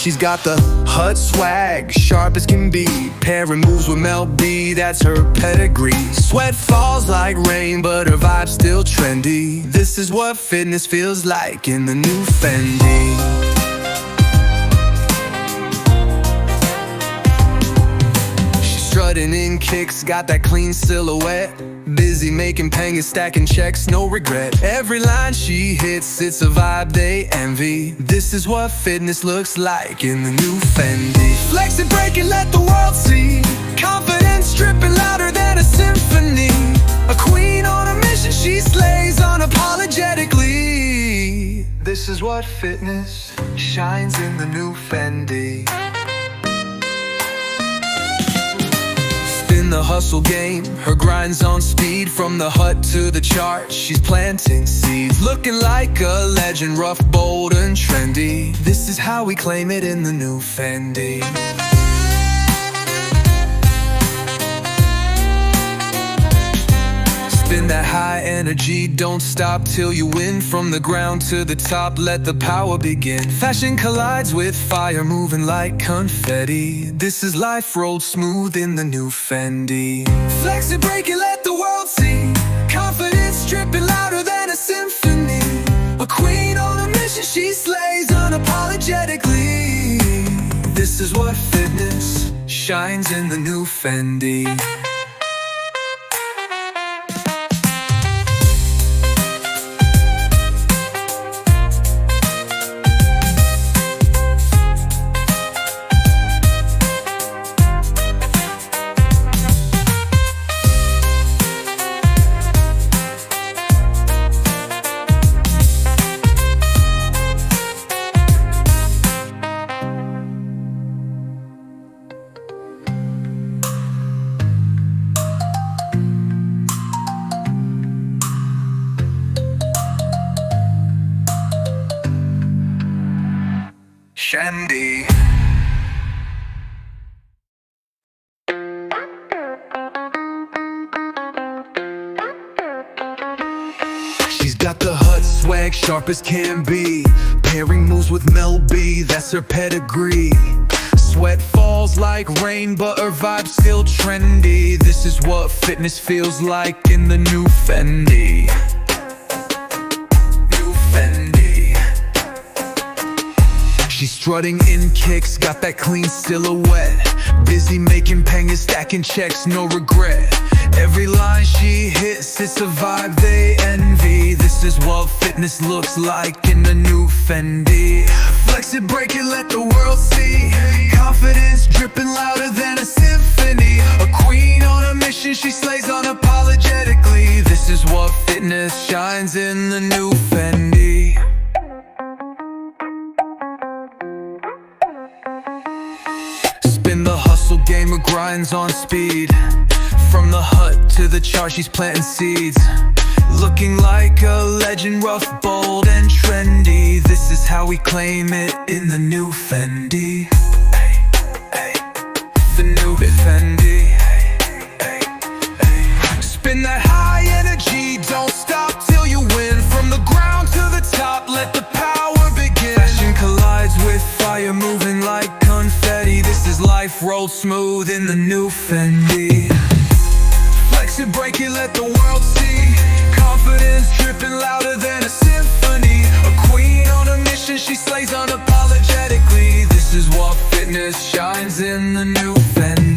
She's got the hut swag, sharp as can be. Pairing moves with Mel B, that's her pedigree. Sweat falls like rain, but her vibe's still trendy. This is what fitness feels like in the new Fendi. Strutting in kicks, got that clean silhouette. Busy making pangas, stacking checks, no regret. Every line she hits, it's a vibe they envy. This is what fitness looks like in the new Fendi. Flex it, break it, let the world see. Confidence dripping louder than a symphony. A queen on a mission, she slays unapologetically. This is what fitness shines in the new Fendi. In the hustle game, her grind's on speed. From the hut to the chart, she's planting seeds. Looking like a legend, rough, bold, and trendy. This is how we claim it in the new Fendi. Spin that high energy, don't stop till you win. From the ground to the top, let the power begin. Fashion collides with fire, moving like confetti. This is life rolled smooth in the new Fendi. Flex it, break it, let the world see. Confidence dripping louder than a symphony. A queen on a mission, she slays unapologetically. This is what fitness shines in the new Fendi. Fendi. She's got the hut swag, sharp as can be. Pairing moves with Mel B, that's her pedigree. Sweat falls like rain, but her vibe's still trendy. This is what fitness feels like in the new Fendi. She's strutting in kicks, got that clean silhouette. Busy making pangas, stacking checks, no regret. Every line she hits, it's a vibe they envy. This is what fitness looks like in the new Fendi. Flex it, break it, let the world see. Confidence dripping louder than a symphony. A queen on a mission, she slays unapologetically. This is what fitness shines in the new Fendi. Spin the hustle game, her grind's on speed. From the hut to the chart, she's planting seeds. Looking like a legend, rough, bold, and trendy. This is how we claim it in the new Fendi. The new Fendi. Spin that high energy, don't stop till you win. From the ground to the top, let the power begin. Fashion collides with fire, moving like confetti. This is life rolled smooth in the new Fendi. Flex it, break it, let the world see. Confidence dripping louder than a symphony. A queen on a mission, she slays unapologetically. This is what fitness shines in the new Fendi.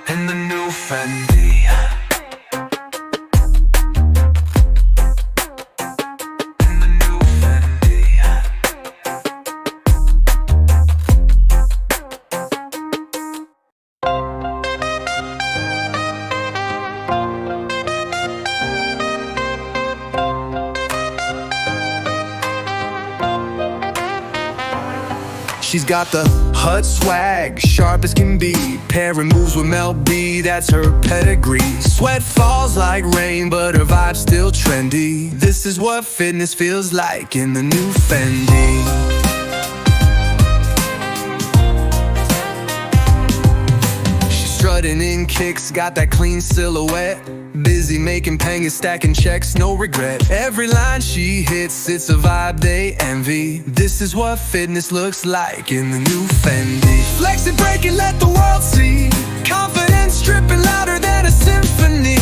In the new Fendi. She's got the hut swag, sharp as can be. Pairing moves with Mel B, that's her pedigree. Sweat falls like rain, but her vibe's still trendy. This is what fitness feels like in the new Fendi. strutting in kicks, got that clean silhouette. Busy making pangas, stacking checks, no regret. Every line she hits, it's a vibe they envy. This is what fitness looks like in the new Fendi. Flex it, break it, let the world see. Confidence dripping louder than a symphony.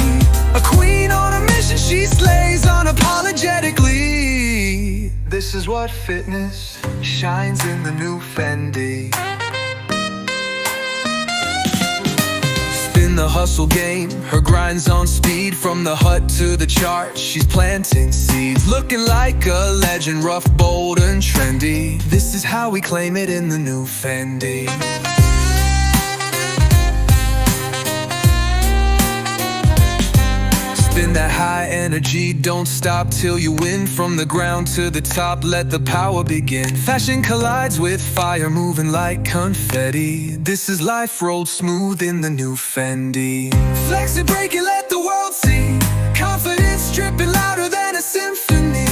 A queen on a mission, she slays unapologetically. This is what fitness shines in the new Fendi. Spin the hustle game, her grind's on speed. From the hut to the chart, she's planting seeds. Looking like a legend, rough, bold and trendy. This is how we claim it in the new Fendi. Spin that high energy, don't stop till you win. From the ground to the top, let the power begin. Fashion collides with fire, moving like confetti. This is life rolled smooth in the new Fendi. Flex it, break it, let the world see. Confidence dripping louder than a symphony.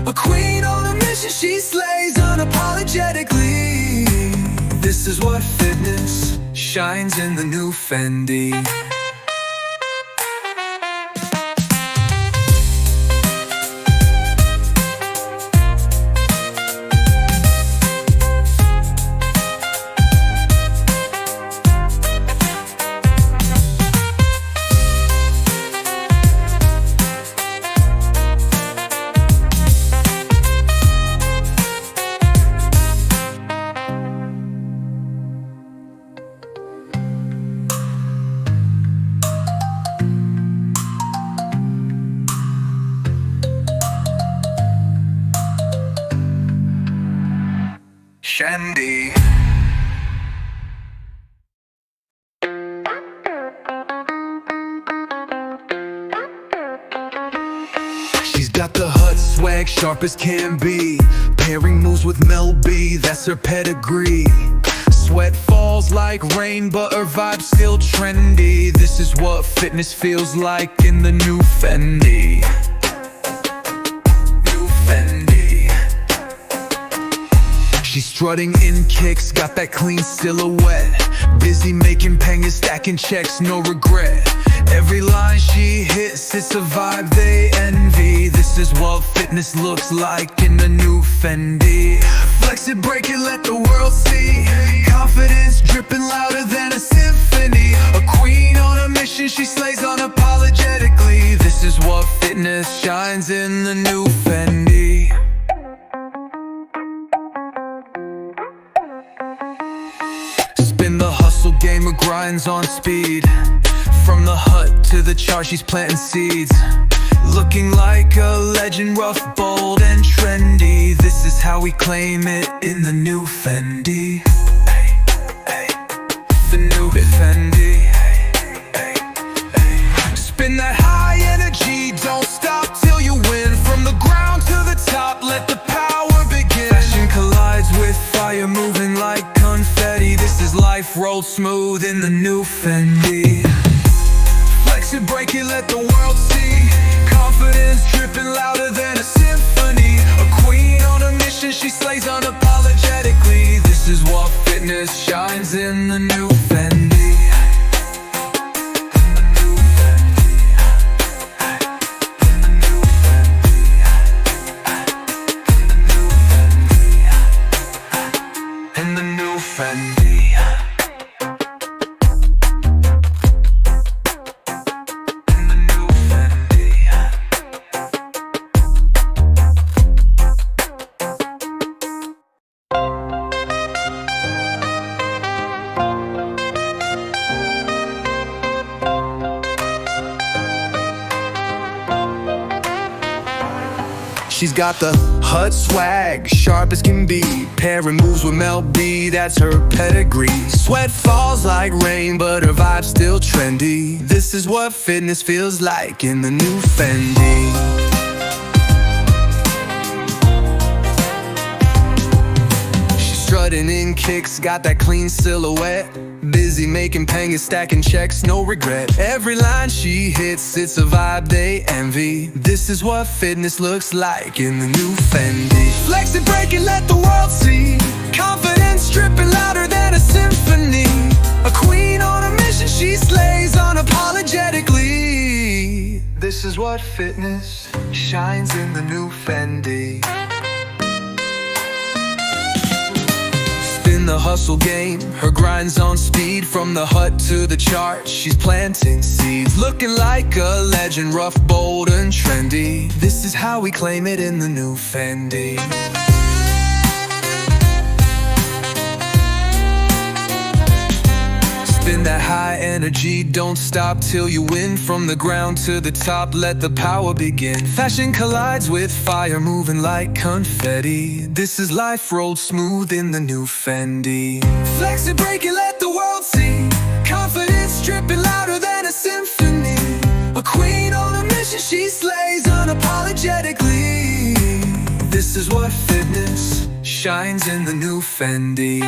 A queen on a mission, she slays unapologetically. This is what fitness shines in the new Fendi. Fendi. She's got the hut swag, sharp as can be. Pairing moves with Mel B, that's her pedigree. Sweat falls like rain, but her vibe's still trendy. This is what fitness feels like in the new Fendi. New Fendi. She's strutting in kicks, got that clean silhouette. Busy making pangas, stacking checks, no regret. Every line she hits, it's a vibe they envy. This is what fitness looks like in the new Fendi. Flex it, break it, let the world see. Confidence dripping louder than a symphony. A queen on a mission, she slays unapologetically. This is what fitness shines in the new Fendi. Spin the hustle game, her grind's on speed. From the hut to the chart, she's planting seeds. Looking like a legend, rough, bold and trendy. This is how we claim it in the new Fendi. Hey, hey, the new Fendi. Hey, hey. Spin that high energy, don't stop till you win. From the ground to the top, let the power begin. Fashion collides with fire, moving like confetti. This is life rolled smooth in the new Fendi. Flex it, break it, let the world see. Confidence dripping louder than a symphony. A queen on a mission, she slays unapologetically. This is what fitness shines in the new Fendi. In the new Fendi. She's got the hut swag, sharp as can be. Pairing moves with Mel B, that's her pedigree. Sweat falls like rain, but her vibe's still trendy. This is what fitness feels like in the new Fendi. She's strutting in kicks, got that clean silhouette. Busy making pangas, stacking checks, no regret. Every line she hits, it's a vibe they envy. This is what fitness looks like in the new Fendi. Flex it, break it, let the world see. Confidence dripping louder than a symphony. A queen on a mission, she she slays unapologetically. This is what fitness shines in the new Fendi. Spin the hustle game, her grind's on speed. From the hut to the chart, she's planting seeds. Looking like a legend, rough, bold, and trendy. This is how we claim it in the new Fendi. Spin that high energy, don't stop till you win. From the ground to the top, let the power begin. Fashion collides with fire, moving like confetti. This is life rolled smooth in the new Fendi. Flex it, break it, let the world see. Confidence dripping louder than a symphony. A queen on a mission, she slays unapologetically. This is what fitness shines in the new Fendi.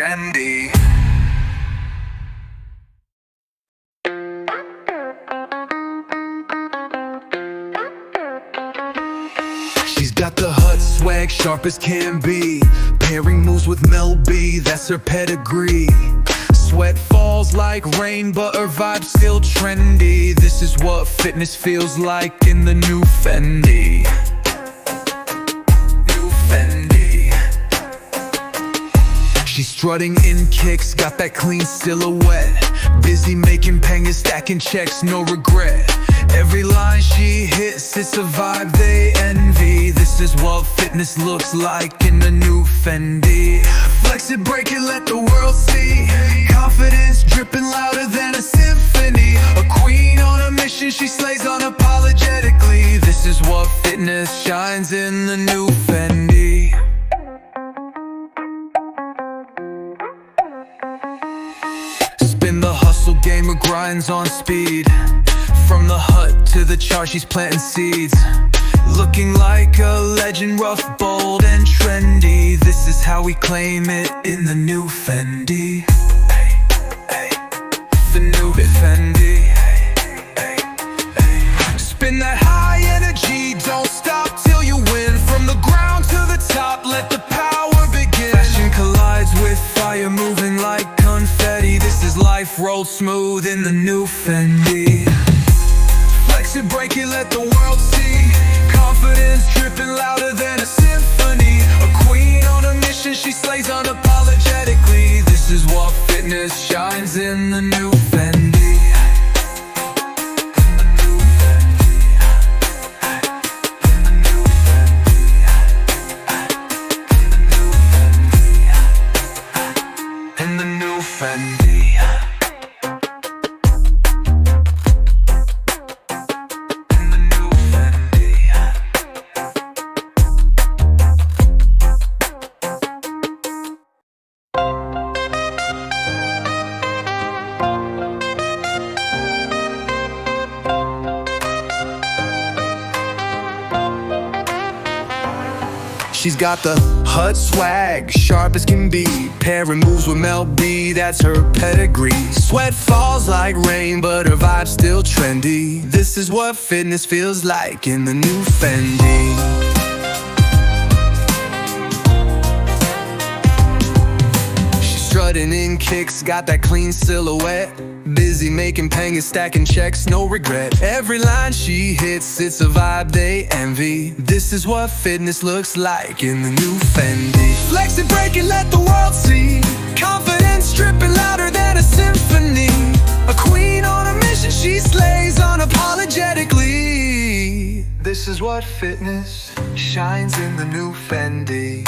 Fendi. She's got the hut swag, sharp as can be. Pairing moves with Mel B, that's her pedigree. Sweat falls like rain, but her vibe's still trendy. This is what fitness feels like in the new Fendi. She's strutting in kicks, got that clean silhouette. Busy making pangas, stacking checks, no regret. Every line she hits, it's a vibe they envy. This is what fitness looks like in the new Fendi. Flex it, break it, let the world see. Confidence dripping louder than a symphony. A queen on a mission, she slays unapologetically. This is what fitness shines in the new Fendi. The hustle game, her grind's on speed. From the hut to the chart, she's planting seeds. Looking like a legend, rough, bold, and trendy. This is how we claim it in the new Fendi. Hey, hey, the new Fendi. Hey, hey. Spin that high energy, don't stop till you win. From the ground to the top, let the power begin. Fashion collides with fire, moving like confetti. This is life rolled smooth in the new Fendi. Flex it, break it, let the world see. Confidence dripping louder than a symphony. A queen on a mission, she slays unapologetically. This is what fitness shines in the new Fendi. She's got the hut swag, sharp as can be. Pairing moves with Mel B, that's her pedigree. Sweat falls like rain, but her vibe's still trendy. This is what fitness feels like in the new Fendi. She's strutting in kicks, got that clean silhouette. Busy making pangas, stacking checks, no regret. Every line she hits, it's a vibe they envy. This is what fitness looks like in the new Fendi. Flex it, break it, let the world see. Confidence dripping louder than a symphony. A queen on a mission, she slays unapologetically. This is what fitness shines in the new Fendi.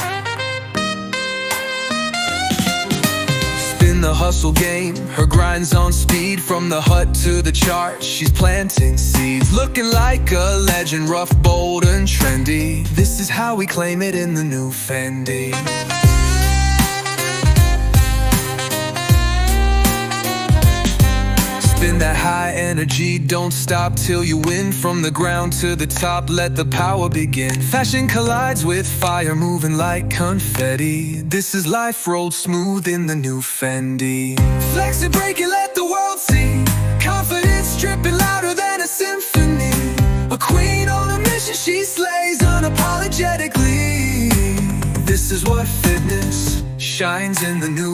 The the hustle game. Her grind's on speed, from the hut to the chart. She's planting seeds, looking like a legend, rough, bold, and trendy. This is how we claim it in the new Fendi. Spin that high energy, don't stop till you win. From the ground to the top, let the power begin. Fashion collides with fire, moving like confetti. This is life rolled smooth in the new Fendi. Flex it, break it, let the world see. Confidence dripping louder than a symphony. A queen on a mission, she slays unapologetically. This is what fitness shines in the new